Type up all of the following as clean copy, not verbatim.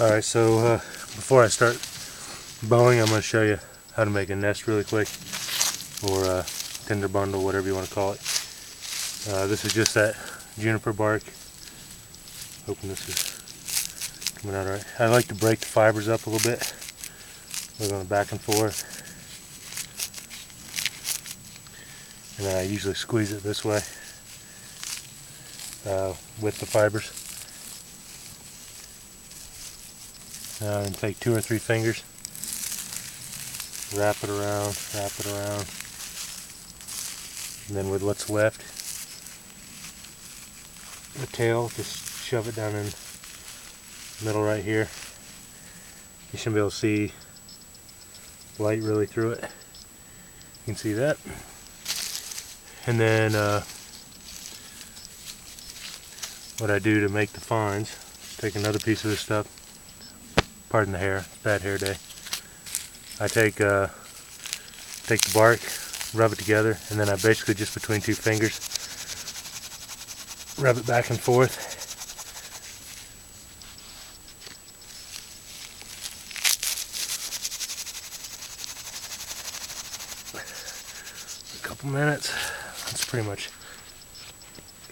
Alright, so before I start bowing, I'm going to show you how to make a nest really quick, or tinder bundle, whatever you want to call it. This is just that juniper bark. Hoping this is coming out alright. I like to break the fibers up a little bit. We're going back and forth. And then I usually squeeze it this way with the fibers. And take 2 or 3 fingers, wrap it around, and then with what's left, the tail, just shove it down in the middle right here. You should be able to see light really through it. You can see that. And then what I do to make the fines, take another piece of this stuff. Pardon the hair, bad hair day. I take the bark, rub it together, and then I basically just between 2 fingers rub it back and forth. A couple minutes. That's pretty much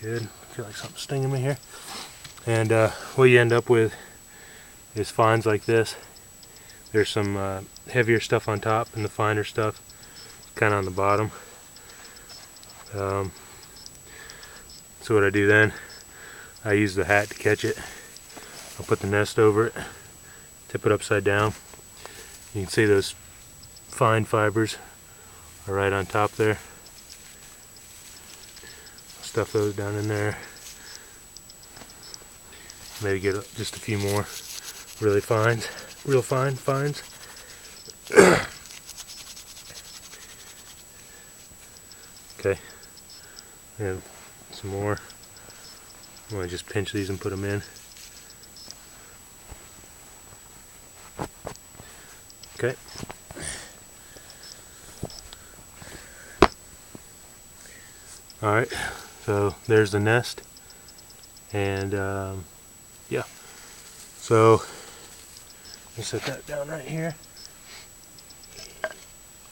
good. I feel like something's stinging me here. And what you end up with is fines like this. There's some heavier stuff on top and the finer stuff kind of on the bottom. So what I do then, I use the hat to catch it. I'll put the nest over it, tip it upside down. You can see those fine fibers are right on top there. Stuff those down in there. Maybe get just a few more real fine fines. Okay, and some more. I'm going to just pinch these and put them in. Okay. Alright, so there's the nest. And yeah. So I'll set that down right here.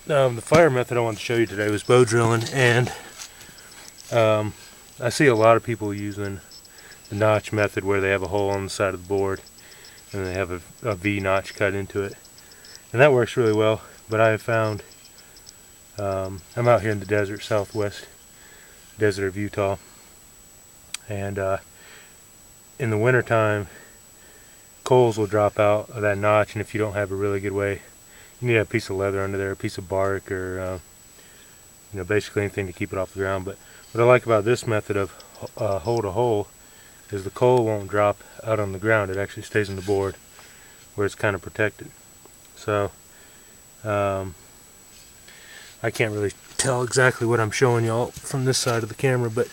The fire method I wanted to show you today was bow drilling, and I see a lot of people using the notch method where they have a hole on the side of the board and they have a V notch cut into it, and that works really well. But I have found, I'm out here in the desert, southwest desert of Utah, and in the winter time coals will drop out of that notch, and if you don't have a really good way, you need to have a piece of leather under there, a piece of bark, or basically anything to keep it off the ground. But what I like about this method of hole to hole is the coal won't drop out on the ground. It actually stays on the board where it's kind of protected. So I can't really tell exactly what I'm showing y'all from this side of the camera, but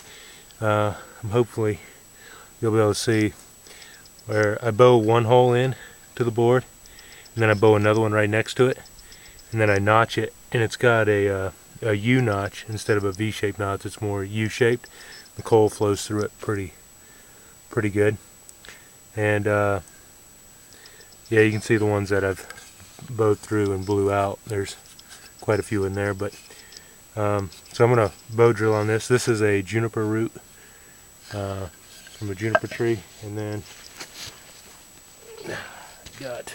hopefully you'll be able to see where I bow one hole in to the board, and then I bow another one right next to it, and then I notch it, and it's got a U notch instead of a V-shaped notch. It's more U-shaped. The coal flows through it pretty good, and yeah, you can see the ones that I've bowed through and blew out. There's quite a few in there, but so I'm gonna bow drill on this. This is a juniper root from a juniper tree, and then got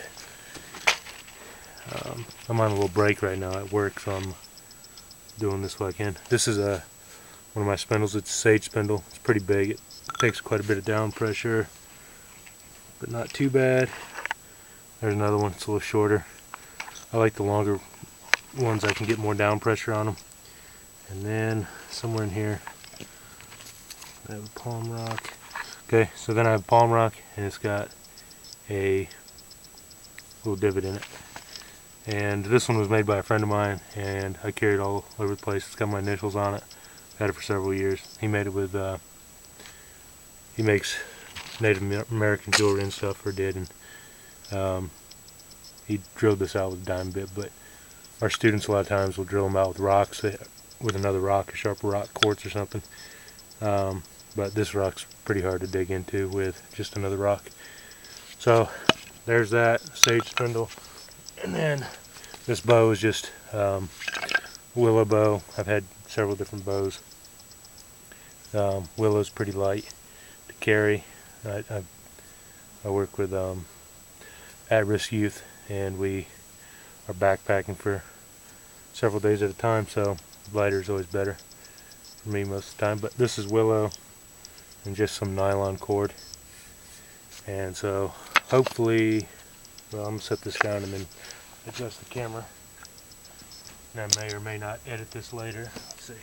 I'm on a little break right now at work, so I'm doing this while I can. This is one of my spindles. It's a sage spindle. It's pretty big. It takes quite a bit of down pressure, but not too bad. There's another one. It's a little shorter. I like the longer ones. I can get more down pressure on them. And then somewhere in here I have a palm rock. Okay, so then I have palm rock, and it's got a little divot in it. And this one was made by a friend of mine, and I carry it all over the place. It's got my initials on it. Had it for several years. He made it with he makes Native American jewelry and stuff, or did, and he drilled this out with a dime bit. But our students a lot of times will drill them out with rocks, with another rock, a sharper rock, quartz or something. But this rock's pretty hard to dig into with just another rock. So there's that sage spindle. And then this bow is just willow bow. I've had several different bows. Willow's pretty light to carry. I work with at-risk youth, and we are backpacking for several days at a time, so lighter is always better for me most of the time. But this is willow and just some nylon cord. And so hopefully, well, I'm going to set this down and then adjust the camera. And I may or may not edit this later. Let's see.